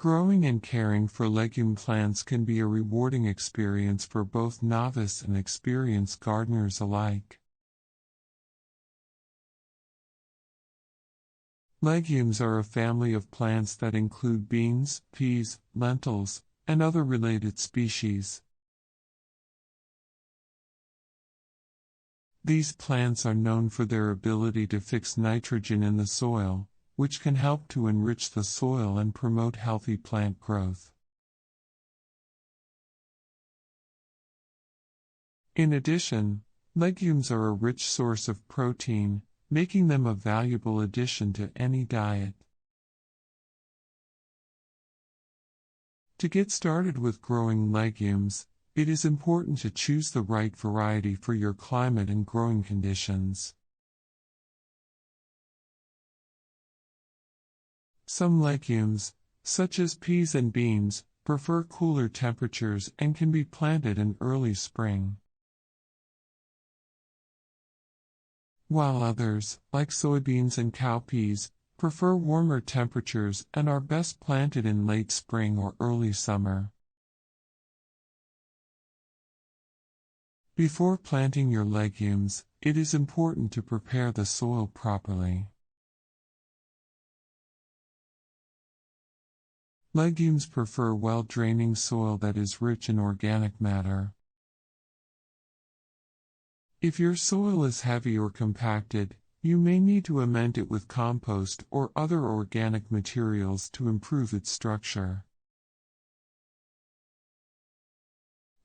Growing and caring for legume plants can be a rewarding experience for both novice and experienced gardeners alike. Legumes are a family of plants that include beans, peas, lentils, and other related species. These plants are known for their ability to fix nitrogen in the soil, which can help to enrich the soil and promote healthy plant growth. In addition, legumes are a rich source of protein, making them a valuable addition to any diet. To get started with growing legumes, it is important to choose the right variety for your climate and growing conditions. Some legumes, such as peas and beans, prefer cooler temperatures and can be planted in early spring. While others, like soybeans and cowpeas, prefer warmer temperatures and are best planted in late spring or early summer. Before planting your legumes, it is important to prepare the soil properly. Legumes prefer well-draining soil that is rich in organic matter. If your soil is heavy or compacted, you may need to amend it with compost or other organic materials to improve its structure.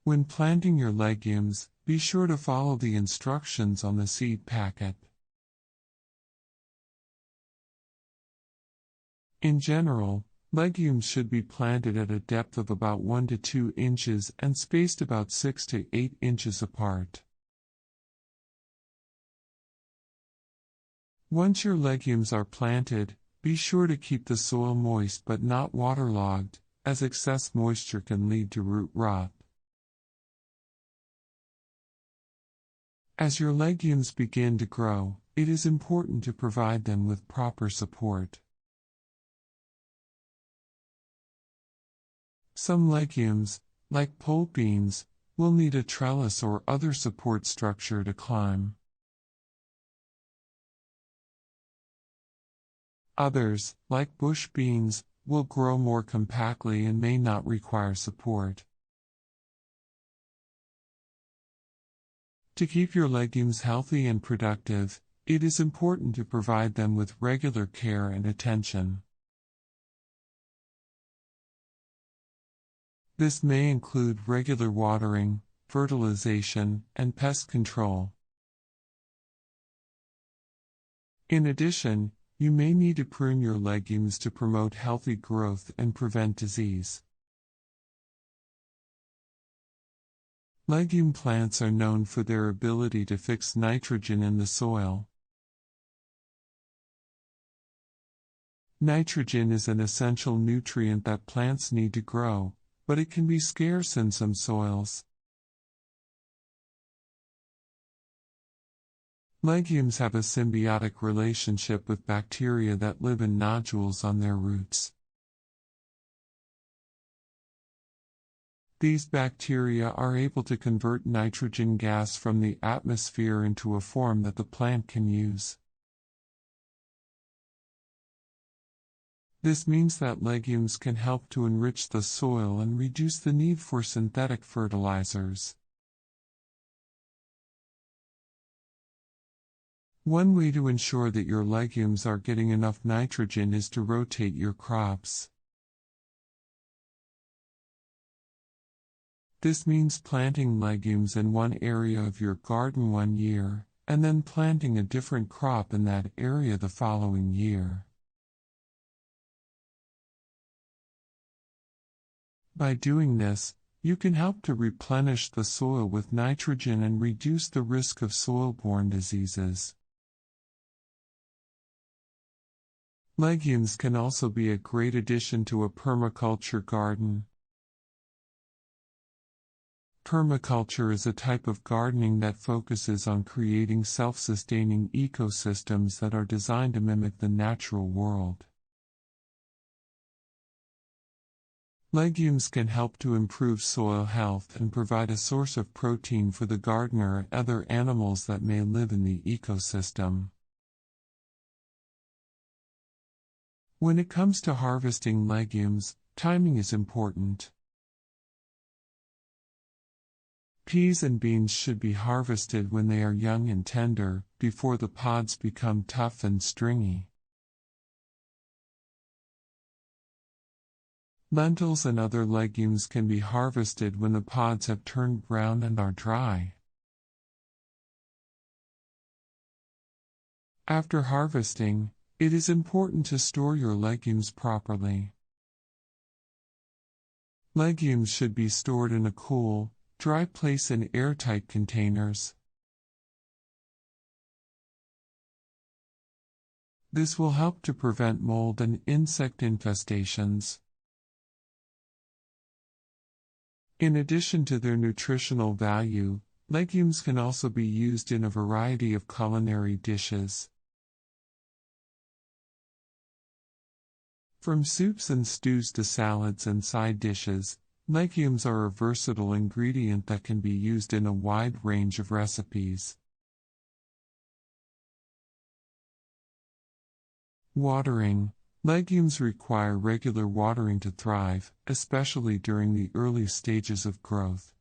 When planting your legumes, be sure to follow the instructions on the seed packet. In general, legumes should be planted at a depth of about 1 to 2 inches and spaced about 6 to 8 inches apart. Once your legumes are planted, be sure to keep the soil moist but not waterlogged, as excess moisture can lead to root rot. As your legumes begin to grow, it is important to provide them with proper support. Some legumes, like pole beans, will need a trellis or other support structure to climb. Others, like bush beans, will grow more compactly and may not require support. To keep your legumes healthy and productive, it is important to provide them with regular care and attention. This may include regular watering, fertilization, and pest control. In addition, you may need to prune your legumes to promote healthy growth and prevent disease. Legume plants are known for their ability to fix nitrogen in the soil. Nitrogen is an essential nutrient that plants need to grow, but it can be scarce in some soils. Legumes have a symbiotic relationship with bacteria that live in nodules on their roots. These bacteria are able to convert nitrogen gas from the atmosphere into a form that the plant can use. This means that legumes can help to enrich the soil and reduce the need for synthetic fertilizers. One way to ensure that your legumes are getting enough nitrogen is to rotate your crops. This means planting legumes in one area of your garden one year, and then planting a different crop in that area the following year. By doing this, you can help to replenish the soil with nitrogen and reduce the risk of soil-borne diseases. Legumes can also be a great addition to a permaculture garden. Permaculture is a type of gardening that focuses on creating self-sustaining ecosystems that are designed to mimic the natural world. Legumes can help to improve soil health and provide a source of protein for the gardener and other animals that may live in the ecosystem. When it comes to harvesting legumes, timing is important. Peas and beans should be harvested when they are young and tender, before the pods become tough and stringy. Lentils and other legumes can be harvested when the pods have turned brown and are dry. After harvesting, it is important to store your legumes properly. Legumes should be stored in a cool, dry place in airtight containers. This will help to prevent mold and insect infestations. In addition to their nutritional value, legumes can also be used in a variety of culinary dishes. From soups and stews to salads and side dishes, legumes are a versatile ingredient that can be used in a wide range of recipes. Watering. Legumes require regular watering to thrive, especially during the early stages of growth.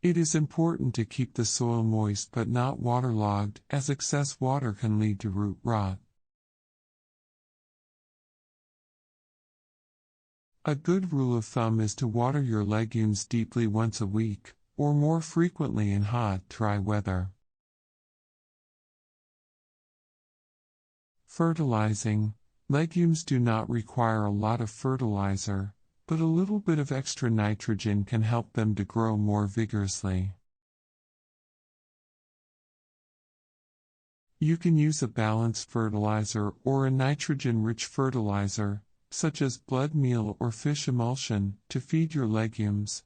It is important to keep the soil moist but not waterlogged, as excess water can lead to root rot. A good rule of thumb is to water your legumes deeply once a week, or more frequently in hot, dry weather. Fertilizing. Legumes do not require a lot of fertilizer, but a little bit of extra nitrogen can help them to grow more vigorously. You can use a balanced fertilizer or a nitrogen-rich fertilizer, such as blood meal or fish emulsion, to feed your legumes.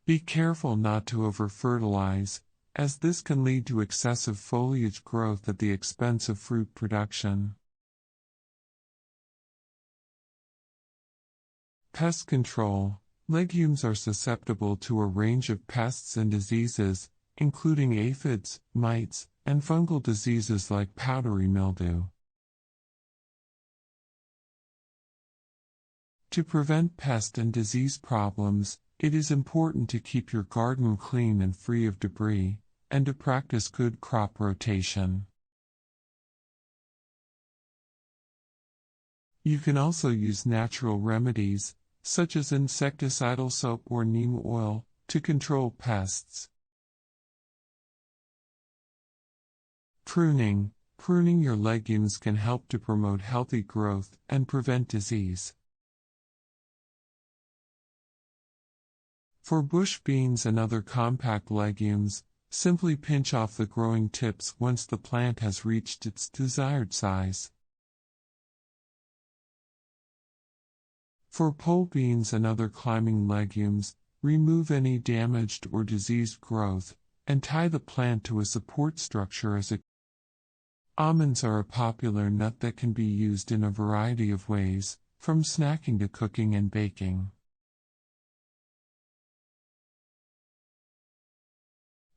Be careful not to over-fertilize, as this can lead to excessive foliage growth at the expense of fruit production. Pest control. Legumes are susceptible to a range of pests and diseases, including aphids, mites, and fungal diseases like powdery mildew. To prevent pest and disease problems, it is important to keep your garden clean and free of debris, and to practice good crop rotation. You can also use natural remedies, such as insecticidal soap or neem oil, to control pests. Pruning. Pruning your legumes can help to promote healthy growth and prevent disease. For bush beans and other compact legumes, simply pinch off the growing tips once the plant has reached its desired size. For pole beans and other climbing legumes, remove any damaged or diseased growth, and tie the plant to a support structure as it. Almonds are a popular nut that can be used in a variety of ways, from snacking to cooking and baking.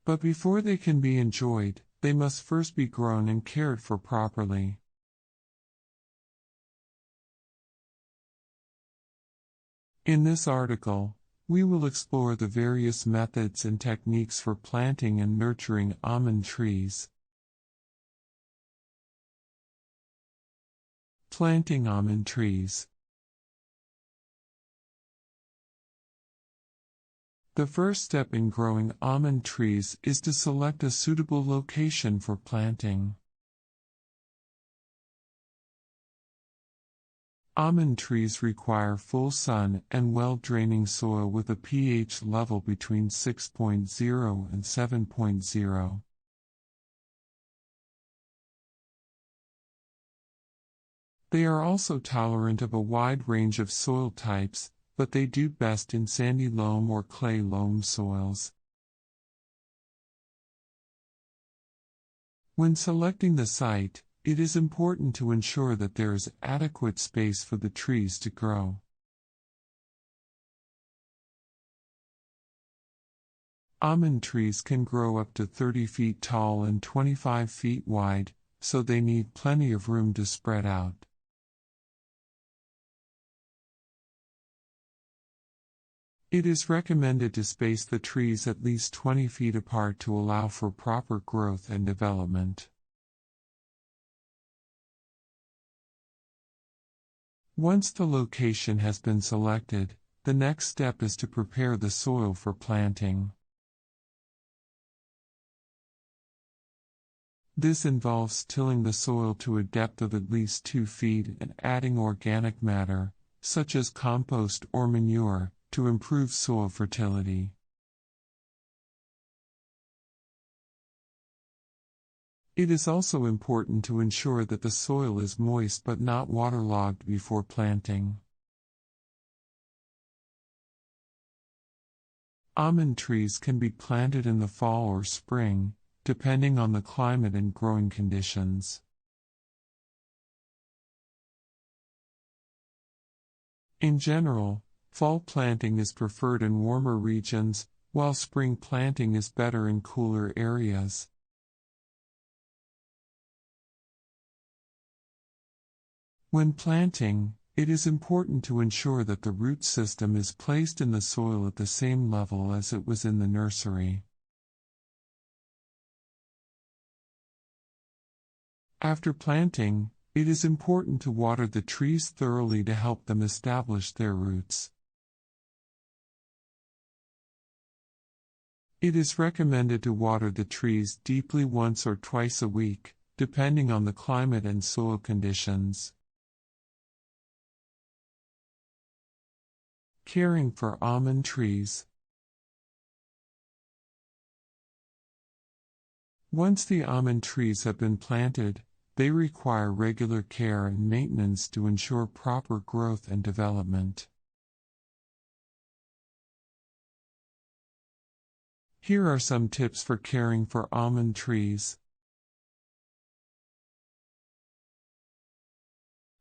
But before they can be enjoyed, they must first be grown and cared for properly. In this article, we will explore the various methods and techniques for planting and nurturing almond trees. Planting almond trees. The first step in growing almond trees is to select a suitable location for planting. Almond trees require full sun and well-draining soil with a pH level between 6.0 and 7.0. They are also tolerant of a wide range of soil types, but they do best in sandy loam or clay loam soils. When selecting the site, it is important to ensure that there is adequate space for the trees to grow. Almond trees can grow up to 30 feet tall and 25 feet wide, so they need plenty of room to spread out. It is recommended to space the trees at least 20 feet apart to allow for proper growth and development. Once the location has been selected, the next step is to prepare the soil for planting. This involves tilling the soil to a depth of at least 2 feet and adding organic matter, such as compost or manure, to improve soil fertility. It is also important to ensure that the soil is moist but not waterlogged before planting. Almond trees can be planted in the fall or spring, depending on the climate and growing conditions. In general, fall planting is preferred in warmer regions, while spring planting is better in cooler areas. When planting, it is important to ensure that the root system is placed in the soil at the same level as it was in the nursery. After planting, it is important to water the trees thoroughly to help them establish their roots. It is recommended to water the trees deeply once or twice a week, depending on the climate and soil conditions. Caring for almond trees. Once the almond trees have been planted, they require regular care and maintenance to ensure proper growth and development. Here are some tips for caring for almond trees.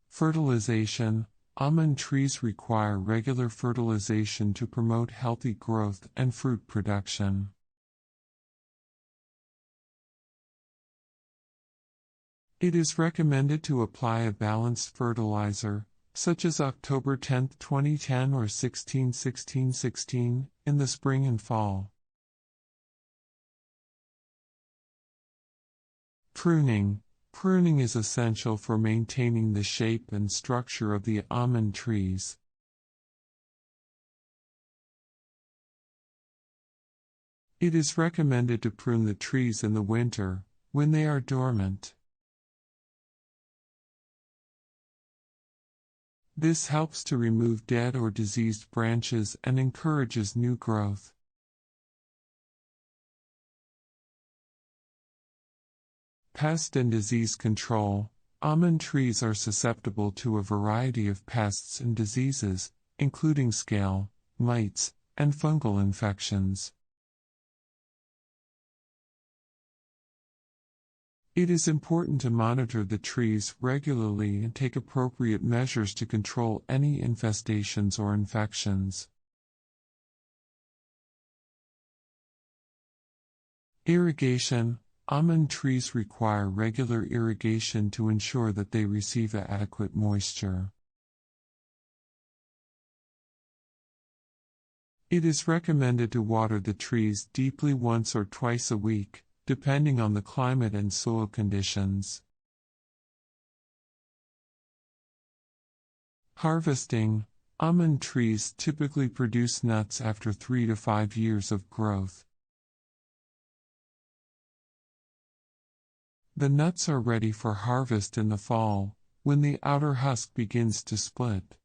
Fertilization. Almond trees require regular fertilization to promote healthy growth and fruit production. It is recommended to apply a balanced fertilizer, such as October 10, 2010 or 16-16-16, in the spring and fall. Pruning. Pruning is essential for maintaining the shape and structure of the almond trees. It is recommended to prune the trees in the winter, when they are dormant. This helps to remove dead or diseased branches and encourages new growth. Pest and disease control. Almond trees are susceptible to a variety of pests and diseases, including scale, mites, and fungal infections. It is important to monitor the trees regularly and take appropriate measures to control any infestations or infections. Irrigation. Almond trees require regular irrigation to ensure that they receive adequate moisture. It is recommended to water the trees deeply once or twice a week, depending on the climate and soil conditions. Harvesting. Almond trees typically produce nuts after 3 to 5 years of growth. The nuts are ready for harvest in the fall, when the outer husk begins to split.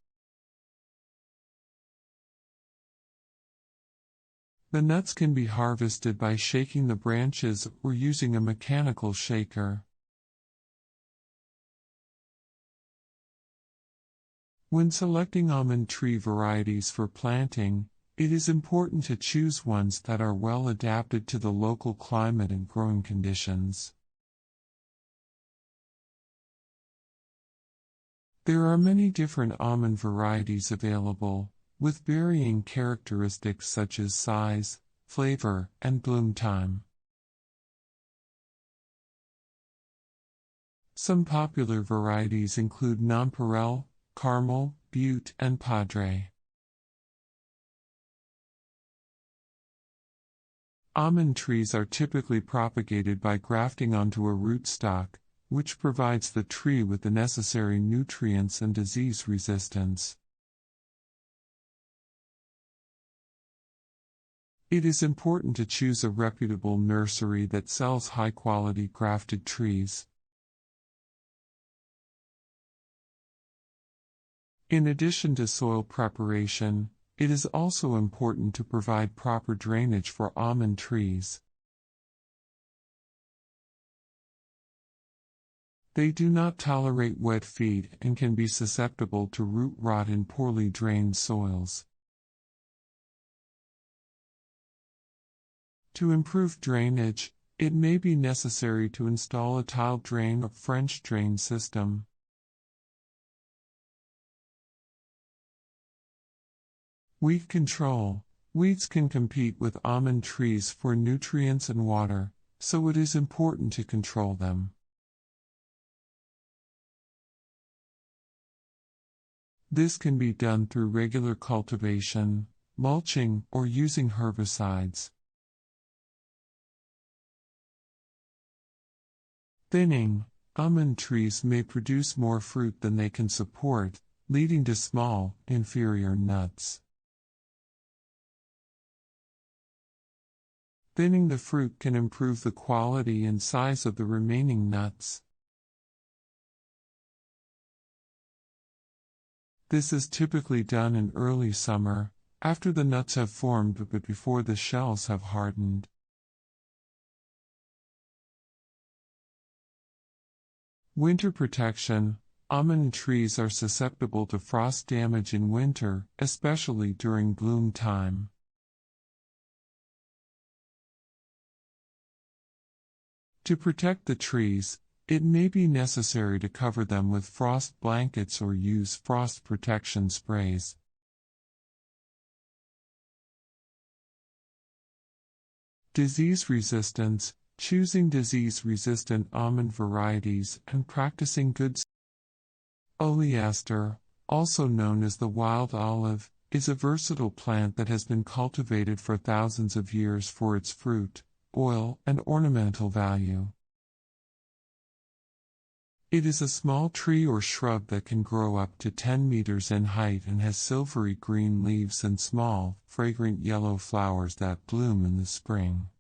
The nuts can be harvested by shaking the branches or using a mechanical shaker. When selecting almond tree varieties for planting, it is important to choose ones that are well adapted to the local climate and growing conditions. There are many different almond varieties available, with varying characteristics such as size, flavor, and bloom time. Some popular varieties include Nonpareil, Carmel, Butte, and Padre. Almond trees are typically propagated by grafting onto a rootstock, which provides the tree with the necessary nutrients and disease resistance. It is important to choose a reputable nursery that sells high-quality grafted trees. In addition to soil preparation, it is also important to provide proper drainage for almond trees. They do not tolerate wet feet and can be susceptible to root rot in poorly drained soils. To improve drainage, it may be necessary to install a tile drain or French drain system. Weed control. Weeds can compete with almond trees for nutrients and water, so it is important to control them. This can be done through regular cultivation, mulching, or using herbicides. Thinning. Almond trees may produce more fruit than they can support, leading to small, inferior nuts. Thinning the fruit can improve the quality and size of the remaining nuts. This is typically done in early summer, after the nuts have formed but before the shells have hardened. Winter protection. Almond trees are susceptible to frost damage in winter, especially during bloom time. To protect the trees, it may be necessary to cover them with frost blankets or use frost protection sprays. Disease resistance. Choosing disease-resistant almond varieties and practicing good. Oleaster, also known as the wild olive, is a versatile plant that has been cultivated for thousands of years for its fruit, oil, and ornamental value. It is a small tree or shrub that can grow up to 10 meters in height and has silvery green leaves and small, fragrant yellow flowers that bloom in the spring.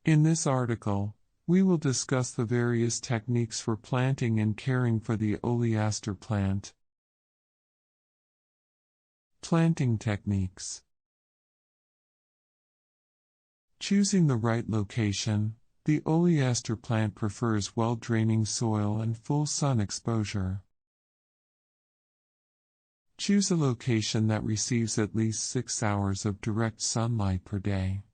In this article, we will discuss the various techniques for planting and caring for the oleaster plant. Planting techniques. Choosing the right location. The oleaster plant prefers well-draining soil and full sun exposure. Choose a location that receives at least 6 hours of direct sunlight per day.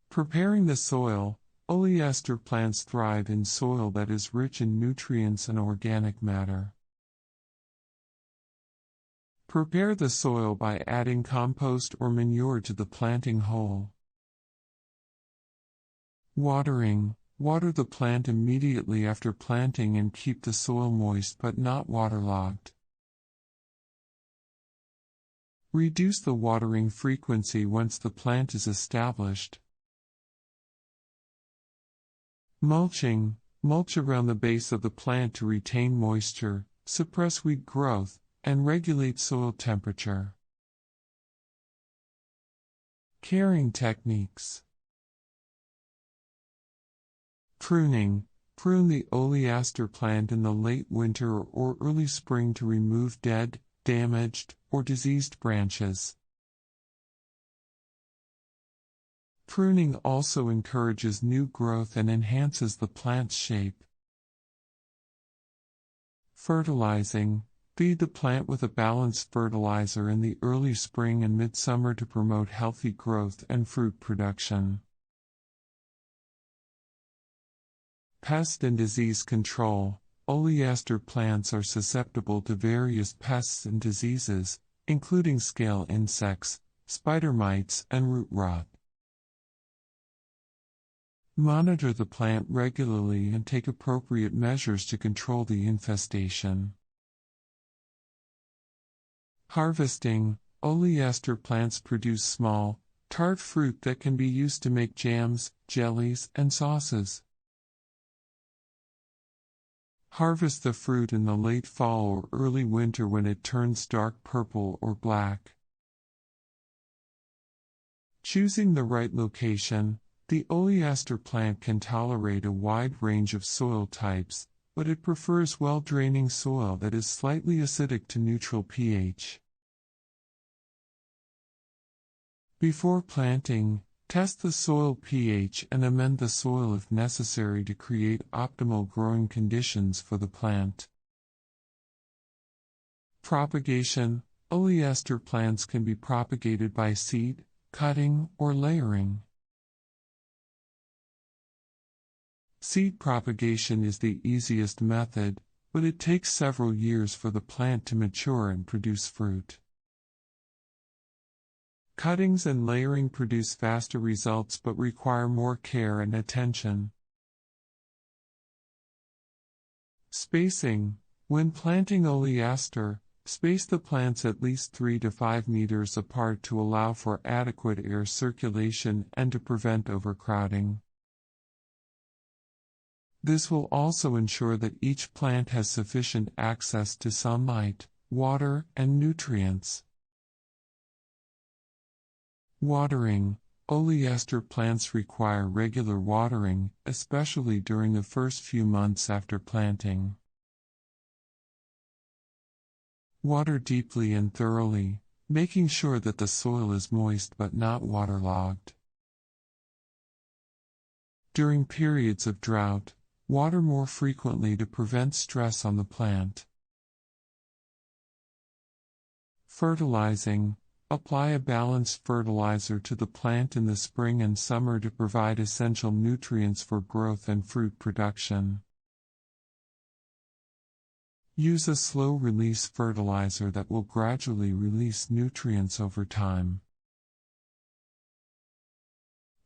Preparing the soil. Oleaster plants thrive in soil that is rich in nutrients and organic matter. Prepare the soil by adding compost or manure to the planting hole. Watering. Water the plant immediately after planting and keep the soil moist but not waterlogged. Reduce the watering frequency once the plant is established. Mulching. Mulch around the base of the plant to retain moisture, suppress weed growth, and regulate soil temperature. Caring techniques. Pruning. Prune the oleaster plant in the late winter or early spring to remove dead, damaged, or diseased branches. Pruning also encourages new growth and enhances the plant's shape. Fertilizing. Feed the plant with a balanced fertilizer in the early spring and midsummer to promote healthy growth and fruit production. Pest and disease control. Oleaster plants are susceptible to various pests and diseases, including scale insects, spider mites, and root rot. Monitor the plant regularly and take appropriate measures to control the infestation. Harvesting. Oleaster plants produce small, tart fruit that can be used to make jams, jellies, and sauces. Harvest the fruit in the late fall or early winter when it turns dark purple or black. Choosing the right location. The oleaster plant can tolerate a wide range of soil types, but it prefers well-draining soil that is slightly acidic to neutral pH. Before planting, test the soil pH and amend the soil if necessary to create optimal growing conditions for the plant. Propagation. Oleaster plants can be propagated by seed, cutting, or layering. Seed propagation is the easiest method, but it takes several years for the plant to mature and produce fruit. Cuttings and layering produce faster results but require more care and attention. Spacing. When planting oleaster, space the plants at least 3 to 5 meters apart to allow for adequate air circulation and to prevent overcrowding. This will also ensure that each plant has sufficient access to sunlight, water, and nutrients. Watering. Oleaster plants require regular watering, especially during the first few months after planting. Water deeply and thoroughly, making sure that the soil is moist but not waterlogged. During periods of drought, water more frequently to prevent stress on the plant. Fertilizing. Apply a balanced fertilizer to the plant in the spring and summer to provide essential nutrients for growth and fruit production. Use a slow-release fertilizer that will gradually release nutrients over time.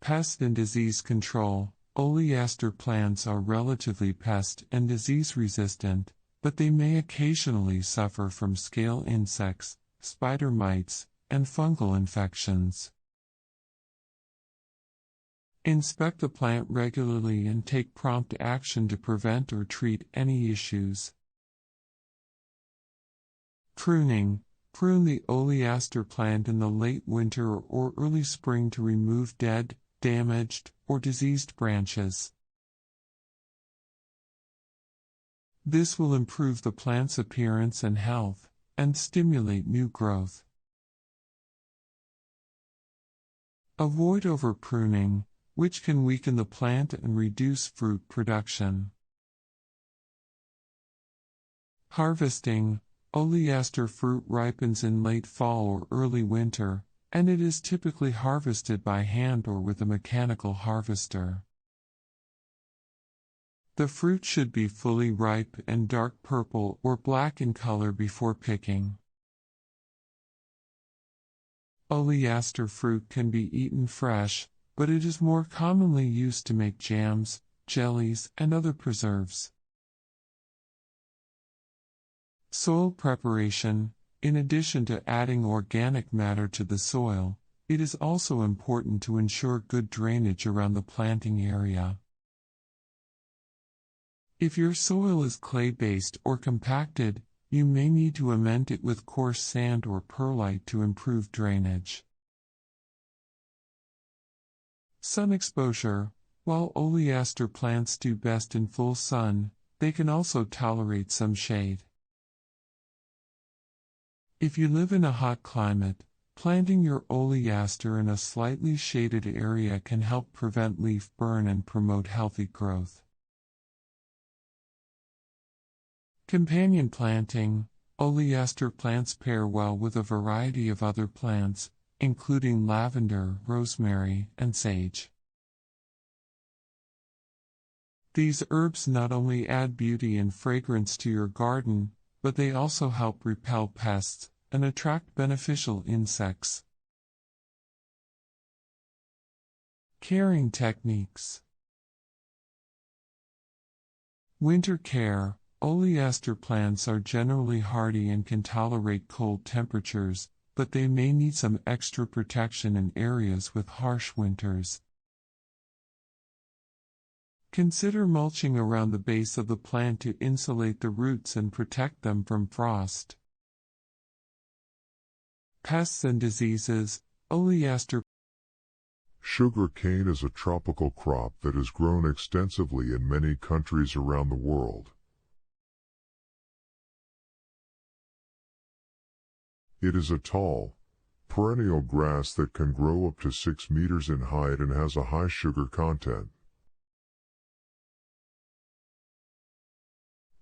Pest and disease control. Oleaster plants are relatively pest and disease resistant, but they may occasionally suffer from scale insects, spider mites, and fungal infections. Inspect the plant regularly and take prompt action to prevent or treat any issues. Pruning. Prune the oleaster plant in the late winter or early spring to remove dead, damaged, or diseased branches. This will improve the plant's appearance and health, and stimulate new growth. Avoid overpruning, which can weaken the plant and reduce fruit production. Harvesting. Oleaster fruit ripens in late fall or early winter, and it is typically harvested by hand or with a mechanical harvester. The fruit should be fully ripe and dark purple or black in color before picking. Oleaster fruit can be eaten fresh, but it is more commonly used to make jams, jellies, and other preserves. Soil preparation. In addition to adding organic matter to the soil, it is also important to ensure good drainage around the planting area. If your soil is clay-based or compacted, you may need to amend it with coarse sand or perlite to improve drainage. Sun exposure. While oleaster plants do best in full sun, they can also tolerate some shade. If you live in a hot climate, planting your oleaster in a slightly shaded area can help prevent leaf burn and promote healthy growth. Companion planting. Oleaster plants pair well with a variety of other plants, including lavender, rosemary, and sage. These herbs not only add beauty and fragrance to your garden, but they also help repel pests and attract beneficial insects. Caring techniques. Winter care. Oleaster plants are generally hardy and can tolerate cold temperatures, but they may need some extra protection in areas with harsh winters. Consider mulching around the base of the plant to insulate the roots and protect them from frost. Pests and diseases. Oleaster. Sugar cane is a tropical crop that is grown extensively in many countries around the world. It is a tall, perennial grass that can grow up to 6 meters in height and has a high sugar content.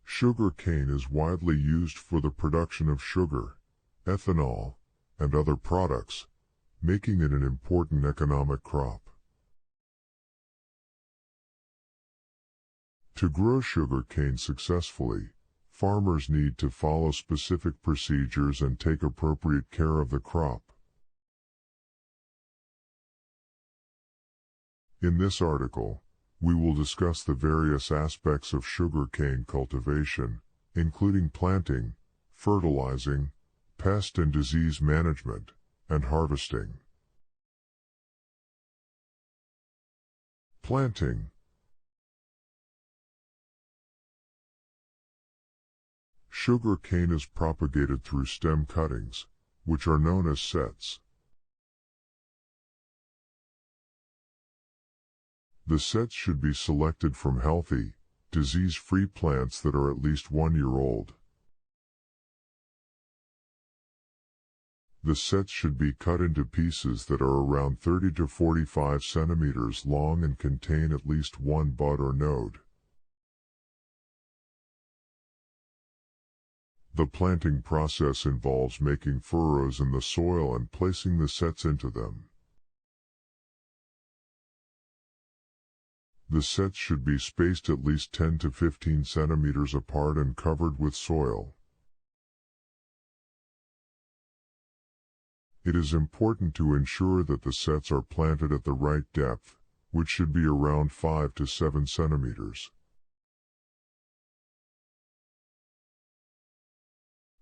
Sugar cane is widely used for the production of sugar, ethanol, and other products, making it an important economic crop. To grow sugar cane successfully, farmers need to follow specific procedures and take appropriate care of the crop. In this article, we will discuss the various aspects of sugarcane cultivation, including planting, fertilizing, pest and disease management, and harvesting. Planting. Sugar cane is propagated through stem cuttings, which are known as sets. The sets should be selected from healthy, disease-free plants that are at least 1 year old. The sets should be cut into pieces that are around 30 to 45 centimeters long and contain at least one bud or node. The planting process involves making furrows in the soil and placing the sets into them. The sets should be spaced at least 10 to 15 centimeters apart and covered with soil. It is important to ensure that the sets are planted at the right depth, which should be around 5 to 7 centimeters.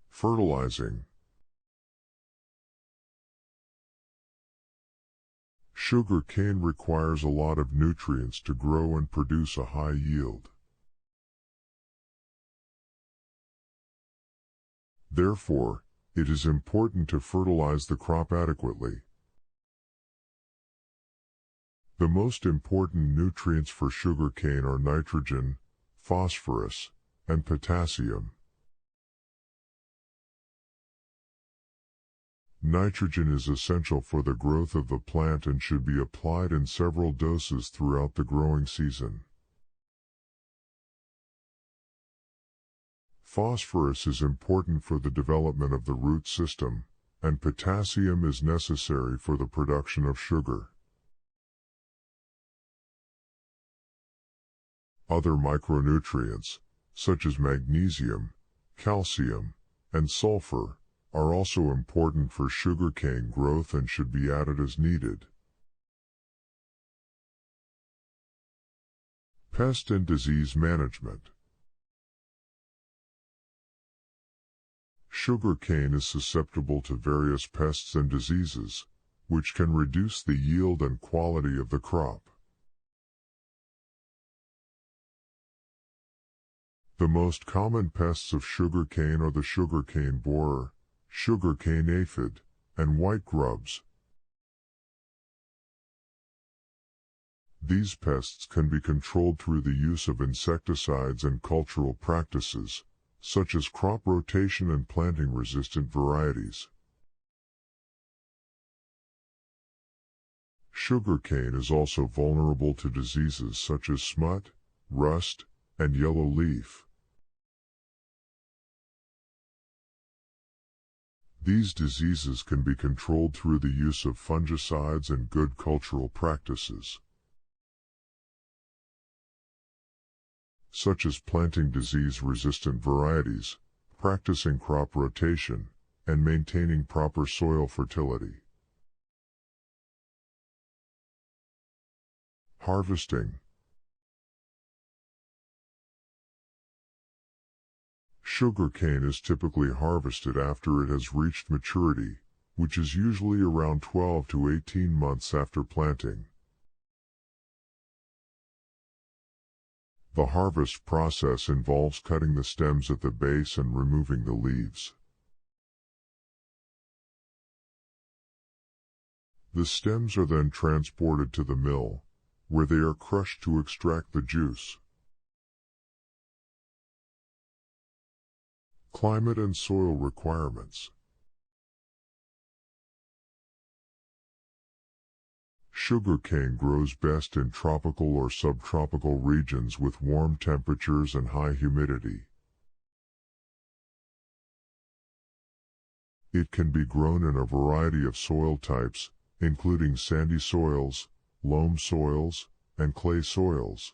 Fertilizing. Sugar cane requires a lot of nutrients to grow and produce a high yield. Therefore, it is important to fertilize the crop adequately. The most important nutrients for sugarcane are nitrogen, phosphorus, and potassium. Nitrogen is essential for the growth of the plant and should be applied in several doses throughout the growing season. Phosphorus is important for the development of the root system, and potassium is necessary for the production of sugar. Other micronutrients, such as magnesium, calcium, and sulfur, are also important for sugarcane growth and should be added as needed. Pest and disease management. Sugarcane is susceptible to various pests and diseases, which can reduce the yield and quality of the crop. The most common pests of sugarcane are the sugarcane borer, sugarcane aphid, and white grubs. These pests can be controlled through the use of insecticides and cultural practices, such as crop rotation and planting resistant varieties. Sugarcane is also vulnerable to diseases such as smut, rust, and yellow leaf. These diseases can be controlled through the use of fungicides and good cultural practices. such as planting disease-resistant varieties, practicing crop rotation, and maintaining proper soil fertility. Harvesting. Sugarcane is typically harvested after it has reached maturity, which is usually around 12 to 18 months after planting. The harvest process involves cutting the stems at the base and removing the leaves. The stems are then transported to the mill, where they are crushed to extract the juice. Climate and soil requirements. Sugarcane grows best in tropical or subtropical regions with warm temperatures and high humidity. It can be grown in a variety of soil types, including sandy soils, loam soils, and clay soils.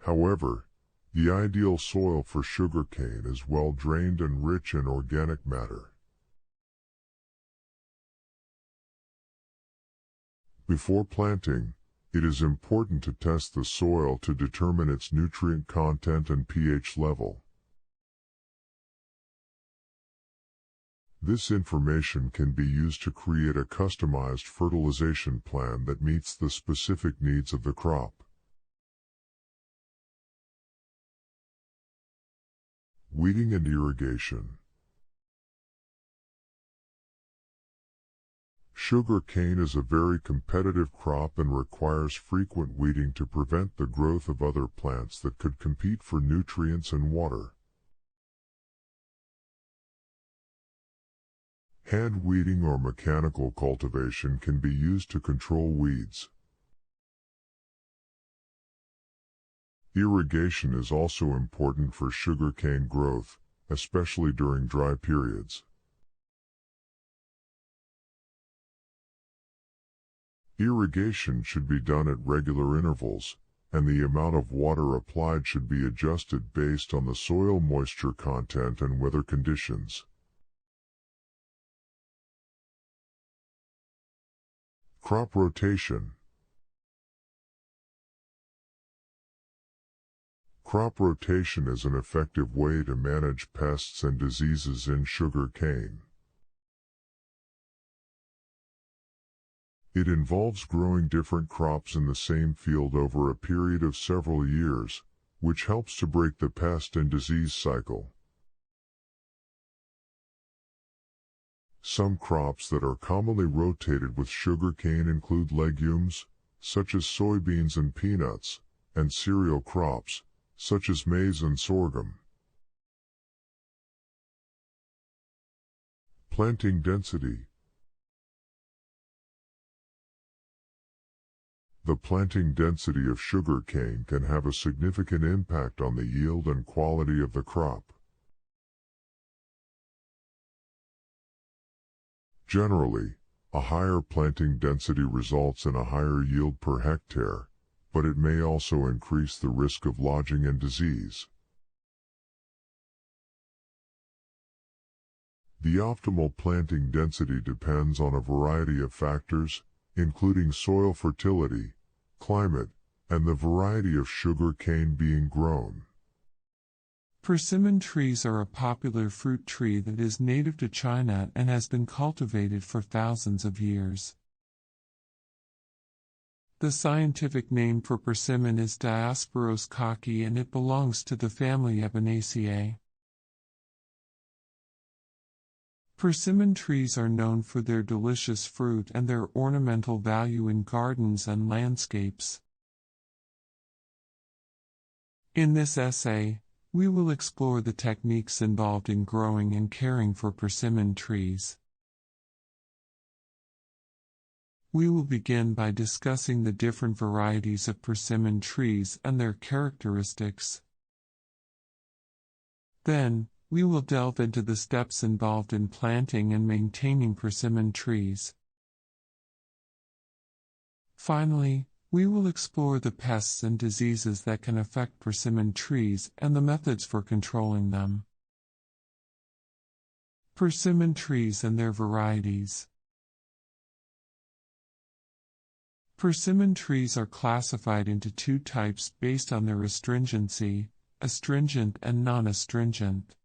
However, the ideal soil for sugarcane is well drained and rich in organic matter. Before planting, it is important to test the soil to determine its nutrient content and pH level. This information can be used to create a customized fertilization plan that meets the specific needs of the crop. Weeding and irrigation. Sugarcane is a very competitive crop and requires frequent weeding to prevent the growth of other plants that could compete for nutrients and water. Hand weeding or mechanical cultivation can be used to control weeds. Irrigation is also important for sugarcane growth, especially during dry periods. Irrigation should be done at regular intervals, and the amount of water applied should be adjusted based on the soil moisture content and weather conditions. Crop rotation. Crop rotation is an effective way to manage pests and diseases in sugarcane. It involves growing different crops in the same field over a period of several years, which helps to break the pest and disease cycle. Some crops that are commonly rotated with sugarcane include legumes, such as soybeans and peanuts, and cereal crops, such as maize and sorghum. Planting density. The planting density of sugarcane can have a significant impact on the yield and quality of the crop. Generally, a higher planting density results in a higher yield per hectare, but it may also increase the risk of lodging and disease. The optimal planting density depends on a variety of factors, including soil fertility, climate, and the variety of sugarcane being grown. Persimmon trees are a popular fruit tree that is native to China and has been cultivated for thousands of years. The scientific name for persimmon is Diospyros kaki and it belongs to the family Ebonaceae. Persimmon trees are known for their delicious fruit and their ornamental value in gardens and landscapes. In this essay, we will explore the techniques involved in growing and caring for persimmon trees. We will begin by discussing the different varieties of persimmon trees and their characteristics. Then, we will delve into the steps involved in planting and maintaining persimmon trees. Finally, We will explore the pests and diseases that can affect persimmon trees and the methods for controlling them. Persimmon trees and their varieties. Persimmon trees are classified into two types based on their astringency, astringent and non-astringent.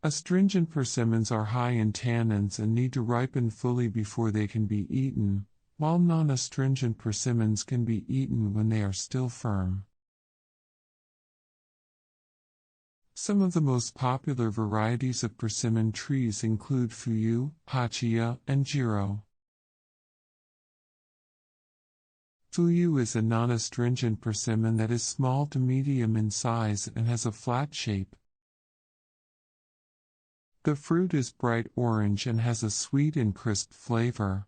Astringent persimmons are high in tannins and need to ripen fully before they can be eaten, while non-astringent persimmons can be eaten when they are still firm. Some of the most popular varieties of persimmon trees include Fuyu, Hachiya, and Jiro. Fuyu is a non-astringent persimmon that is small to medium in size and has a flat shape. The fruit is bright orange and has a sweet and crisp flavor.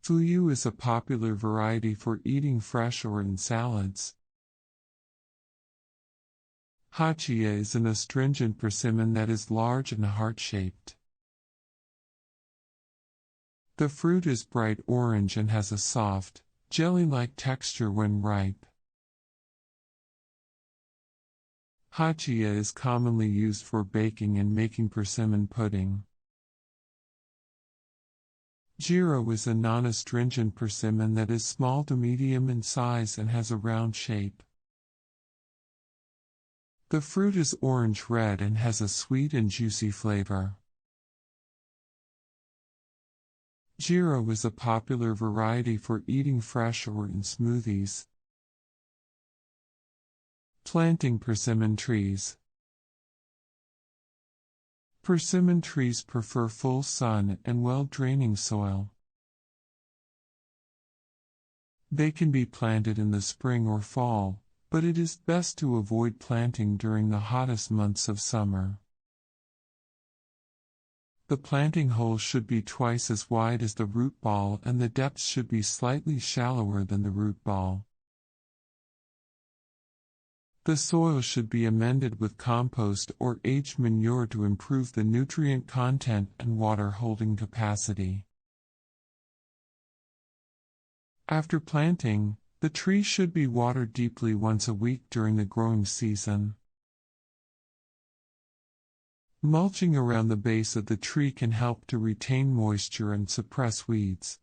Fuyu is a popular variety for eating fresh or in salads. Hachiya is an astringent persimmon that is large and heart-shaped. The fruit is bright orange and has a soft, jelly-like texture when ripe. Hachiya is commonly used for baking and making persimmon pudding. Jiro is a non-astringent persimmon that is small to medium in size and has a round shape. The fruit is orange-red and has a sweet and juicy flavor. Jiro is a popular variety for eating fresh or in smoothies. Planting persimmon trees. Persimmon trees prefer full sun and well-draining soil. They can be planted in the spring or fall, but it is best to avoid planting during the hottest months of summer. The planting hole should be twice as wide as the root ball and the depth should be slightly shallower than the root ball. The soil should be amended with compost or aged manure to improve the nutrient content and water holding capacity. After planting, the tree should be watered deeply once a week during the growing season. Mulching around the base of the tree can help to retain moisture and suppress weeds.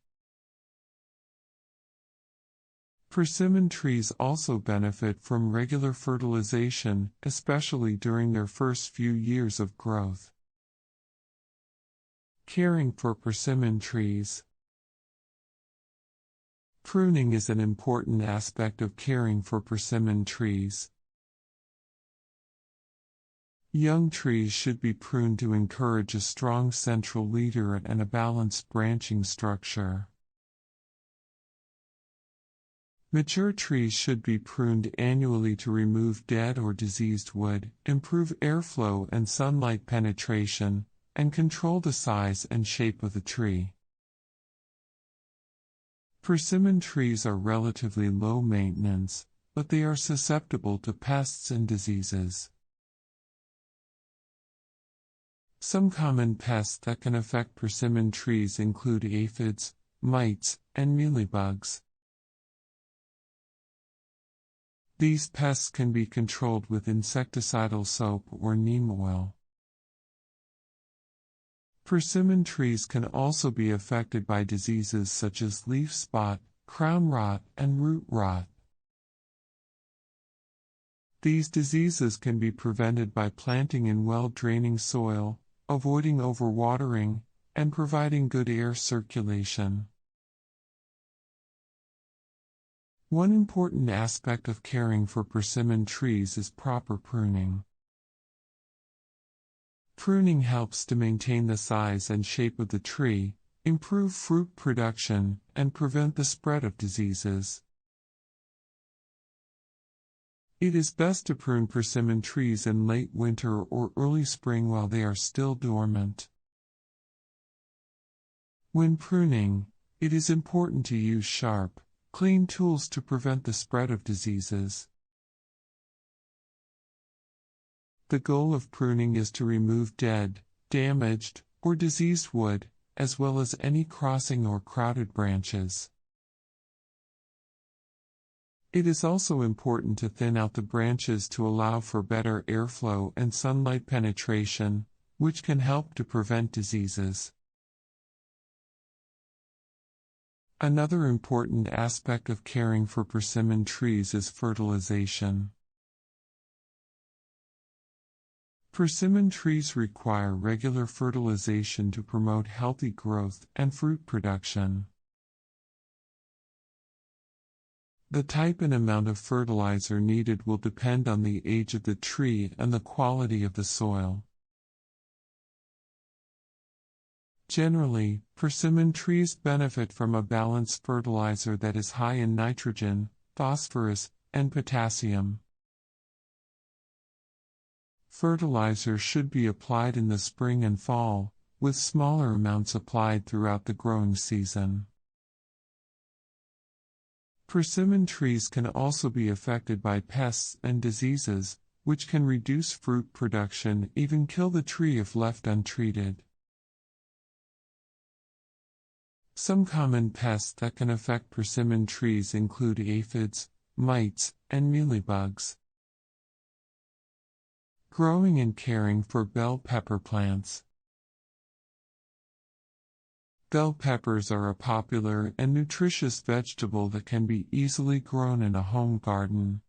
Persimmon trees also benefit from regular fertilization, especially during their first few years of growth. Caring for persimmon trees. Pruning is an important aspect of caring for persimmon trees. Young trees should be pruned to encourage a strong central leader and a balanced branching structure. Mature trees should be pruned annually to remove dead or diseased wood, improve airflow and sunlight penetration, and control the size and shape of the tree. Persimmon trees are relatively low maintenance, but they are susceptible to pests and diseases. Some common pests that can affect persimmon trees include aphids, mites, and mealybugs. These pests can be controlled with insecticidal soap or neem oil. Persimmon trees can also be affected by diseases such as leaf spot, crown rot, and root rot. These diseases can be prevented by planting in well-draining soil, avoiding overwatering, and providing good air circulation. One important aspect of caring for persimmon trees is proper pruning. Pruning helps to maintain the size and shape of the tree, improve fruit production, and prevent the spread of diseases. It is best to prune persimmon trees in late winter or early spring while they are still dormant. When pruning, it is important to use sharp, clean tools to prevent the spread of diseases. The goal of pruning is to remove dead, damaged, or diseased wood, as well as any crossing or crowded branches. It is also important to thin out the branches to allow for better airflow and sunlight penetration, which can help to prevent diseases. Another important aspect of caring for persimmon trees is fertilization. Persimmon trees require regular fertilization to promote healthy growth and fruit production. The type and amount of fertilizer needed will depend on the age of the tree and the quality of the soil. Generally, persimmon trees benefit from a balanced fertilizer that is high in nitrogen, phosphorus, and potassium. Fertilizer should be applied in the spring and fall, with smaller amounts applied throughout the growing season. Persimmon trees can also be affected by pests and diseases, which can reduce fruit production, even kill the tree if left untreated. Some common pests that can affect persimmon trees include aphids, mites, and mealybugs. Growing and caring for bell pepper plants. Bell peppers are a popular and nutritious vegetable that can be easily grown in a home garden.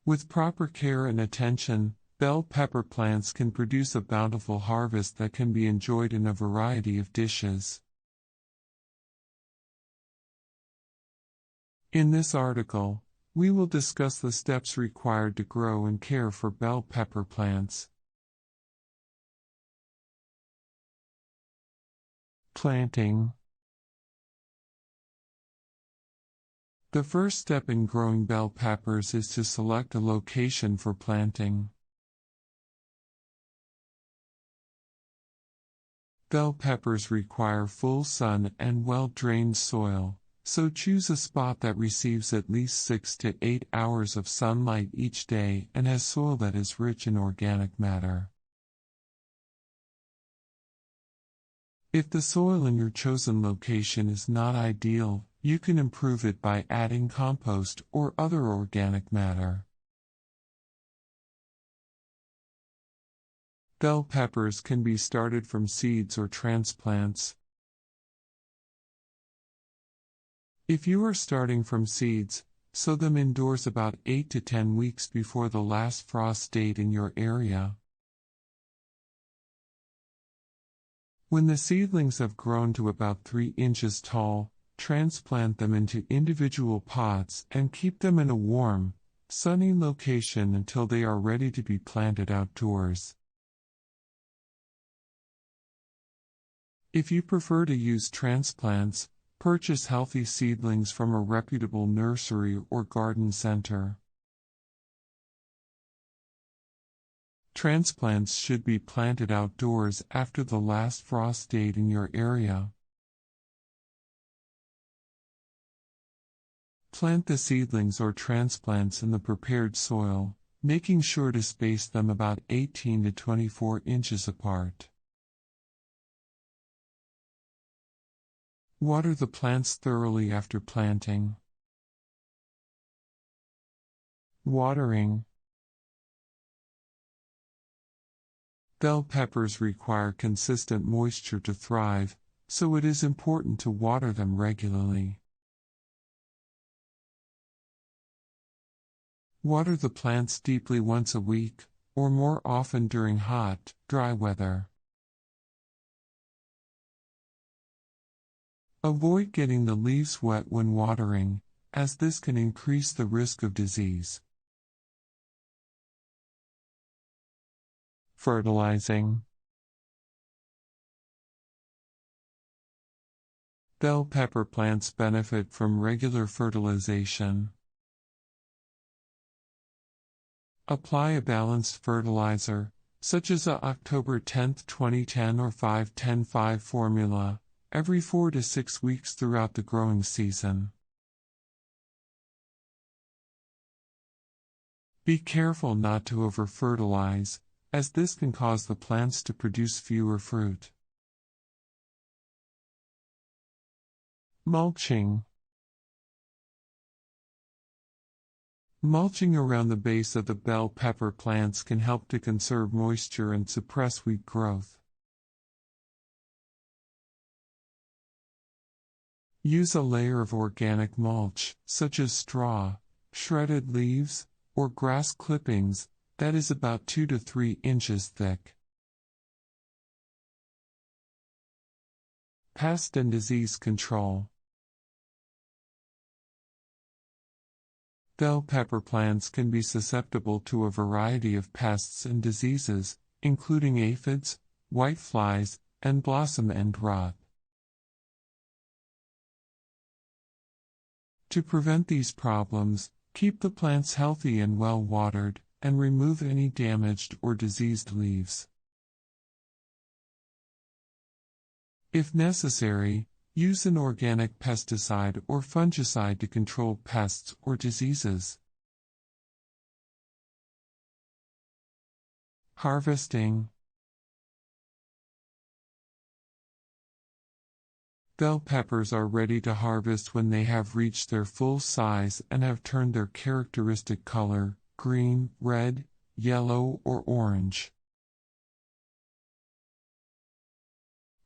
With proper care and attention, bell pepper plants can produce a bountiful harvest that can be enjoyed in a variety of dishes. In this article, we will discuss the steps required to grow and care for bell pepper plants. Planting. The first step in growing bell peppers is to select a location for planting. Bell peppers require full sun and well-drained soil, so choose a spot that receives at least 6 to 8 hours of sunlight each day and has soil that is rich in organic matter. If the soil in your chosen location is not ideal, you can improve it by adding compost or other organic matter. Bell peppers can be started from seeds or transplants. If you are starting from seeds, sow them indoors about 8 to 10 weeks before the last frost date in your area. When the seedlings have grown to about 3 inches tall, transplant them into individual pots and keep them in a warm, sunny location until they are ready to be planted outdoors. If you prefer to use transplants, purchase healthy seedlings from a reputable nursery or garden center. Transplants should be planted outdoors after the last frost date in your area. Plant the seedlings or transplants in the prepared soil, making sure to space them about 18 to 24 inches apart. Water the plants thoroughly after planting. Watering. Bell peppers require consistent moisture to thrive, so it is important to water them regularly. Water the plants deeply once a week, or more often during hot, dry weather. Avoid getting the leaves wet when watering, as this can increase the risk of disease. Fertilizing. Bell pepper plants benefit from regular fertilization. Apply a balanced fertilizer, such as a October 10, 2010 or 5-10-5 formula, every 4 to 6 weeks throughout the growing season. Be careful not to over-fertilize, as this can cause the plants to produce fewer fruit. Mulching. Mulching around the base of the bell pepper plants can help to conserve moisture and suppress weed growth. Use a layer of organic mulch, such as straw, shredded leaves, or grass clippings, that is about 2 to 3 inches thick. Pest and disease control. Bell pepper plants can be susceptible to a variety of pests and diseases, including aphids, whiteflies, and blossom end rot. To prevent these problems, keep the plants healthy and well watered, and remove any damaged or diseased leaves. If necessary, use an organic pesticide or fungicide to control pests or diseases. Harvesting. Bell peppers are ready to harvest when they have reached their full size and have turned their characteristic color, green, red, yellow, or orange.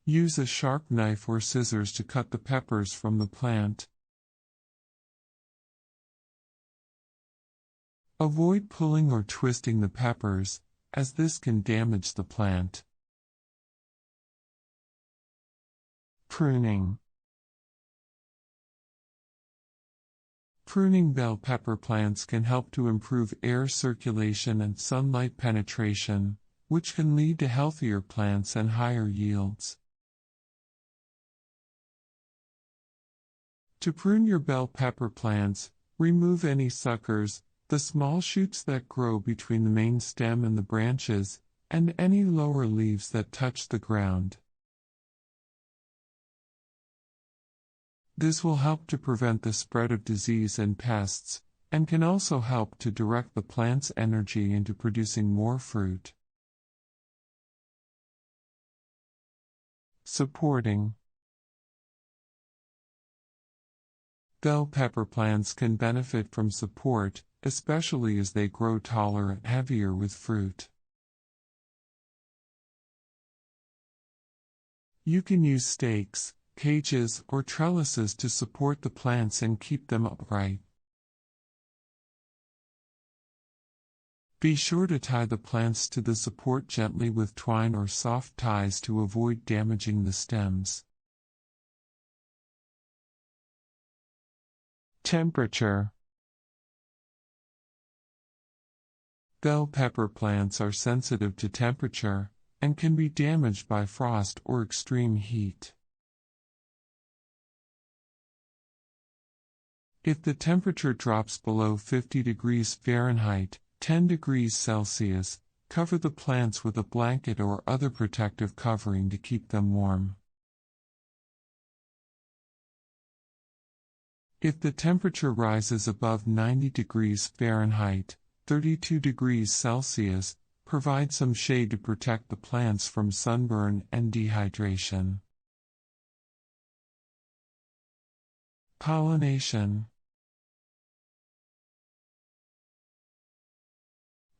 Use a sharp knife or scissors to cut the peppers from the plant. Avoid pulling or twisting the peppers, as this can damage the plant. Pruning. Pruning bell pepper plants can help to improve air circulation and sunlight penetration, which can lead to healthier plants and higher yields. To prune your bell pepper plants, remove any suckers, the small shoots that grow between the main stem and the branches, and any lower leaves that touch the ground. This will help to prevent the spread of disease and pests, and can also help to direct the plant's energy into producing more fruit. Supporting. Bell pepper plants can benefit from support, especially as they grow taller and heavier with fruit. You can use stakes, cages, or trellises to support the plants and keep them upright. Be sure to tie the plants to the support gently with twine or soft ties to avoid damaging the stems. Temperature. Bell pepper plants are sensitive to temperature, and can be damaged by frost or extreme heat. If the temperature drops below 50 degrees Fahrenheit, 10 degrees Celsius, cover the plants with a blanket or other protective covering to keep them warm. If the temperature rises above 90 degrees Fahrenheit, 32 degrees Celsius, provide some shade to protect the plants from sunburn and dehydration. Pollination.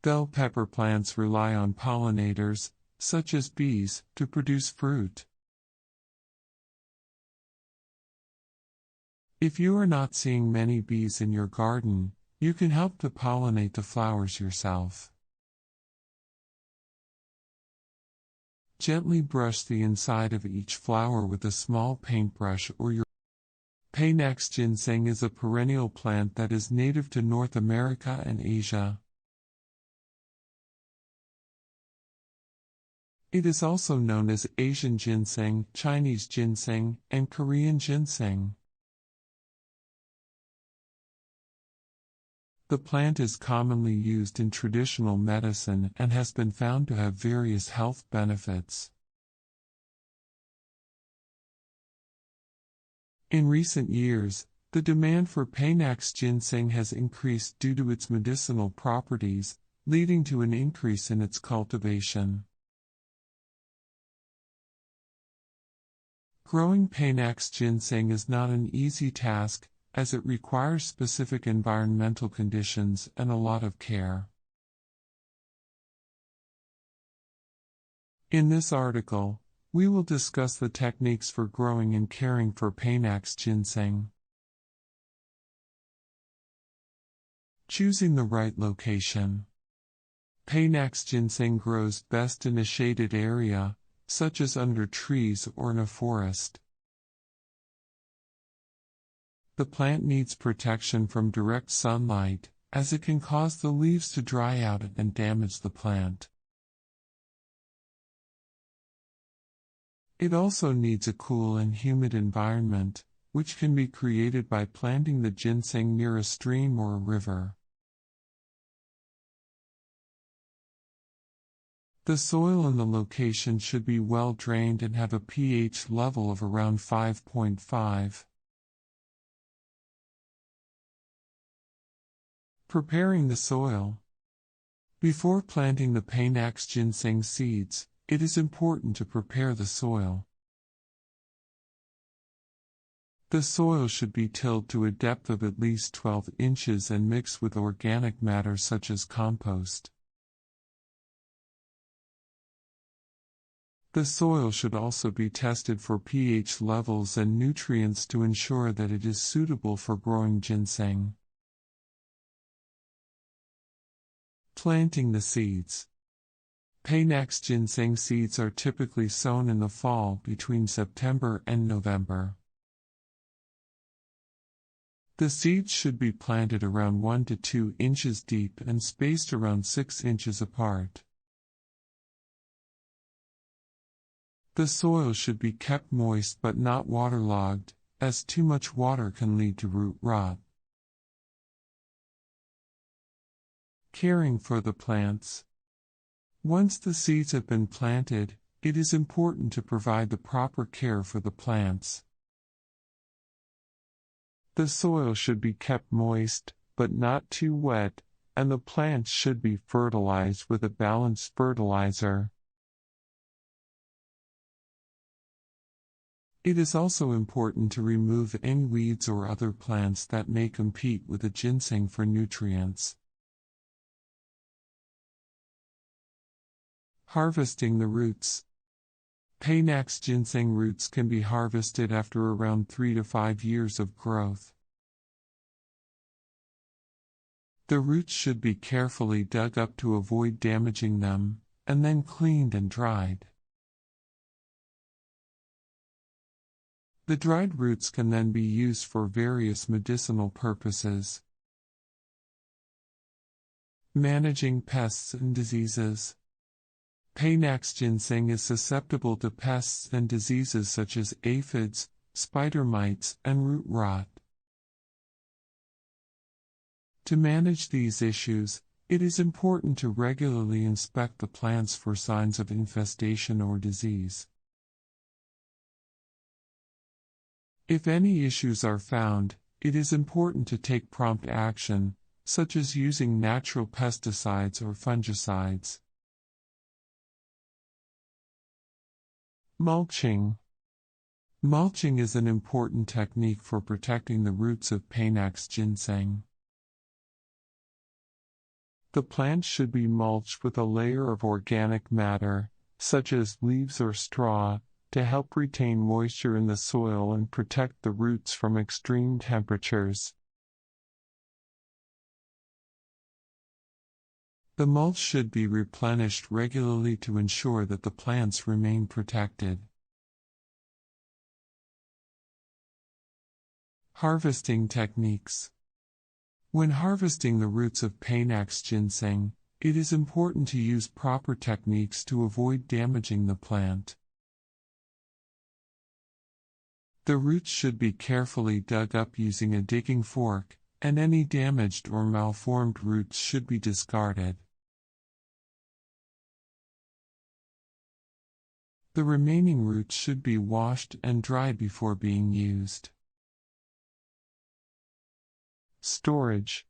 Bell pepper plants rely on pollinators, such as bees, to produce fruit. If you are not seeing many bees in your garden, you can help to pollinate the flowers yourself. Gently brush the inside of each flower with a small paintbrush or your Panax ginseng is a perennial plant that is native to North America and Asia. It is also known as Asian ginseng, Chinese ginseng, and Korean ginseng. The plant is commonly used in traditional medicine and has been found to have various health benefits. In recent years, the demand for Panax ginseng has increased due to its medicinal properties, leading to an increase in its cultivation. Growing Panax ginseng is not an easy task, as it requires specific environmental conditions and a lot of care. In this article, we will discuss the techniques for growing and caring for Panax ginseng. Choosing the right location. Panax ginseng grows best in a shaded area, such as under trees or in a forest. The plant needs protection from direct sunlight, as it can cause the leaves to dry out and damage the plant. It also needs a cool and humid environment, which can be created by planting the ginseng near a stream or a river. The soil and the location should be well drained and have a pH level of around 5.5. Preparing the soil. Before planting the Panax ginseng seeds, it is important to prepare the soil. The soil should be tilled to a depth of at least 12 inches and mixed with organic matter such as compost. The soil should also be tested for pH levels and nutrients to ensure that it is suitable for growing ginseng. Planting the seeds. Panax ginseng seeds are typically sown in the fall between September and November. The seeds should be planted around 1 to 2 inches deep and spaced around 6 inches apart. The soil should be kept moist but not waterlogged, as too much water can lead to root rot. Caring for the plants. Once the seeds have been planted, it is important to provide the proper care for the plants. The soil should be kept moist, but not too wet, and the plants should be fertilized with a balanced fertilizer. It is also important to remove any weeds or other plants that may compete with the ginseng for nutrients. Harvesting the roots. Panax ginseng roots can be harvested after around 3 to 5 years of growth. The roots should be carefully dug up to avoid damaging them, and then cleaned and dried. The dried roots can then be used for various medicinal purposes. Managing pests and diseases. Panax ginseng is susceptible to pests and diseases such as aphids, spider mites, and root rot. To manage these issues, it is important to regularly inspect the plants for signs of infestation or disease. If any issues are found, it is important to take prompt action, such as using natural pesticides or fungicides. Mulching. Mulching is an important technique for protecting the roots of Panax ginseng. The plant should be mulched with a layer of organic matter, such as leaves or straw, to help retain moisture in the soil and protect the roots from extreme temperatures. The mulch should be replenished regularly to ensure that the plants remain protected. Harvesting techniques. When harvesting the roots of Panax ginseng, it is important to use proper techniques to avoid damaging the plant. The roots should be carefully dug up using a digging fork, and any damaged or malformed roots should be discarded. The remaining roots should be washed and dried before being used. Storage.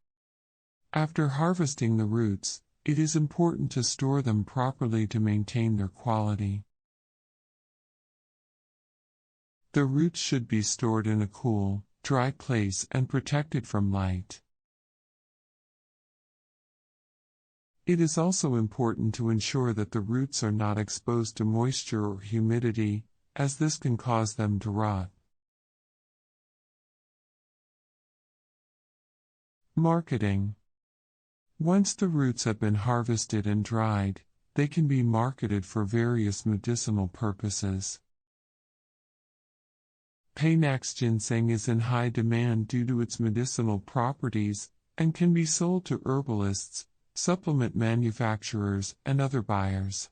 After harvesting the roots, it is important to store them properly to maintain their quality. The roots should be stored in a cool, dry place and protected from light. It is also important to ensure that the roots are not exposed to moisture or humidity, as this can cause them to rot. Marketing. Once the roots have been harvested and dried, they can be marketed for various medicinal purposes. Panax ginseng is in high demand due to its medicinal properties, and can be sold to herbalists, supplement manufacturers, and other buyers.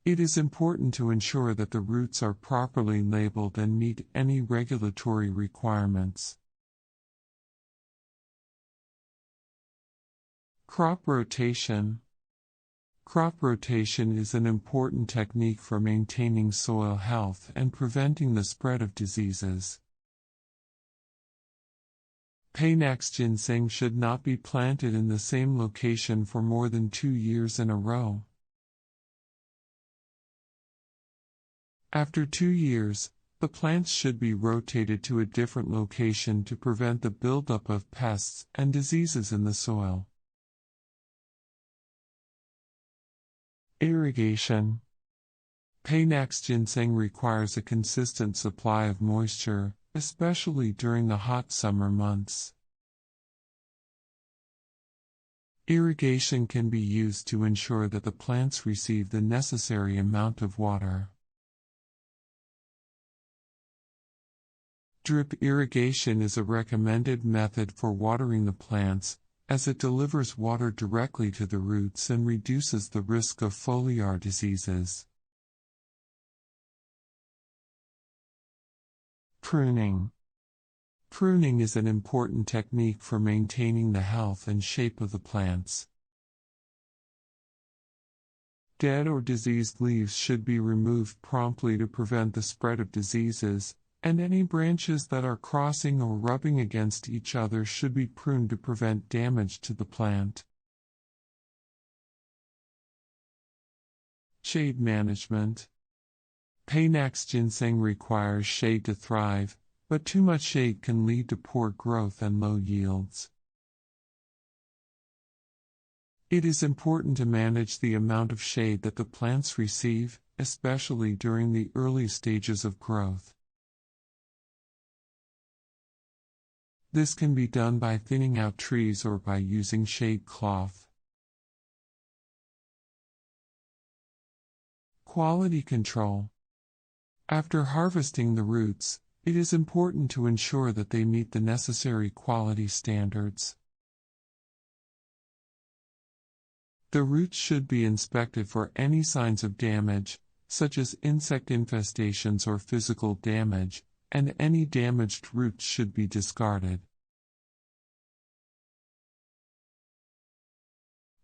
It is important to ensure that the roots are properly labeled and meet any regulatory requirements. Crop rotation. Crop rotation is an important technique for maintaining soil health and preventing the spread of diseases. Panax ginseng should not be planted in the same location for more than 2 years in a row. After 2 years, the plants should be rotated to a different location to prevent the buildup of pests and diseases in the soil. Irrigation. Panax ginseng requires a consistent supply of moisture, especially during the hot summer months. Irrigation can be used to ensure that the plants receive the necessary amount of water. Drip irrigation is a recommended method for watering the plants, as it delivers water directly to the roots and reduces the risk of foliar diseases. Pruning. Pruning is an important technique for maintaining the health and shape of the plants. Dead or diseased leaves should be removed promptly to prevent the spread of diseases, and any branches that are crossing or rubbing against each other should be pruned to prevent damage to the plant. Shade management. Panax ginseng requires shade to thrive, but too much shade can lead to poor growth and low yields. It is important to manage the amount of shade that the plants receive, especially during the early stages of growth. This can be done by thinning out trees or by using shade cloth. Quality control. After harvesting the roots, it is important to ensure that they meet the necessary quality standards. The roots should be inspected for any signs of damage, such as insect infestations or physical damage, and any damaged roots should be discarded.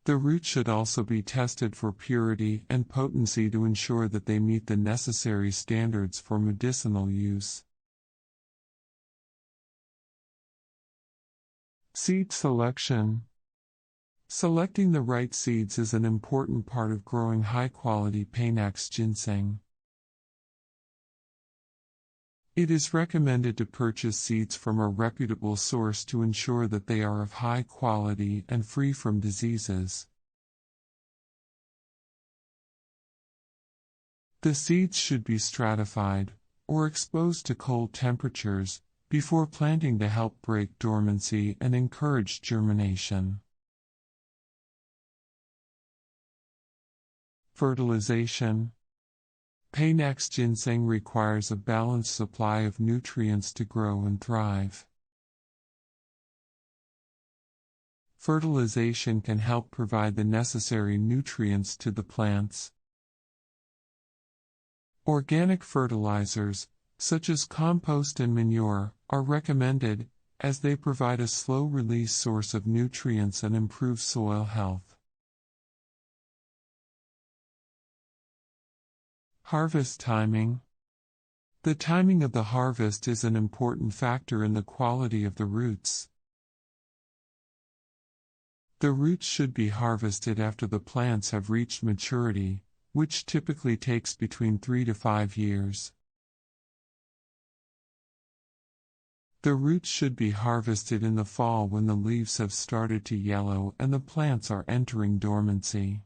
The roots should also be tested for purity and potency to ensure that they meet the necessary standards for medicinal use. Seed selection. Selecting the right seeds is an important part of growing high-quality Panax ginseng. It is recommended to purchase seeds from a reputable source to ensure that they are of high quality and free from diseases. The seeds should be stratified, or exposed to cold temperatures, before planting to help break dormancy and encourage germination. Fertilization. Panax ginseng requires a balanced supply of nutrients to grow and thrive. Fertilization can help provide the necessary nutrients to the plants. Organic fertilizers, such as compost and manure, are recommended, as they provide a slow-release source of nutrients and improve soil health. Harvest timing. The timing of the harvest is an important factor in the quality of the roots. The roots should be harvested after the plants have reached maturity, which typically takes between 3 to 5 years. The roots should be harvested in the fall when the leaves have started to yellow and the plants are entering dormancy.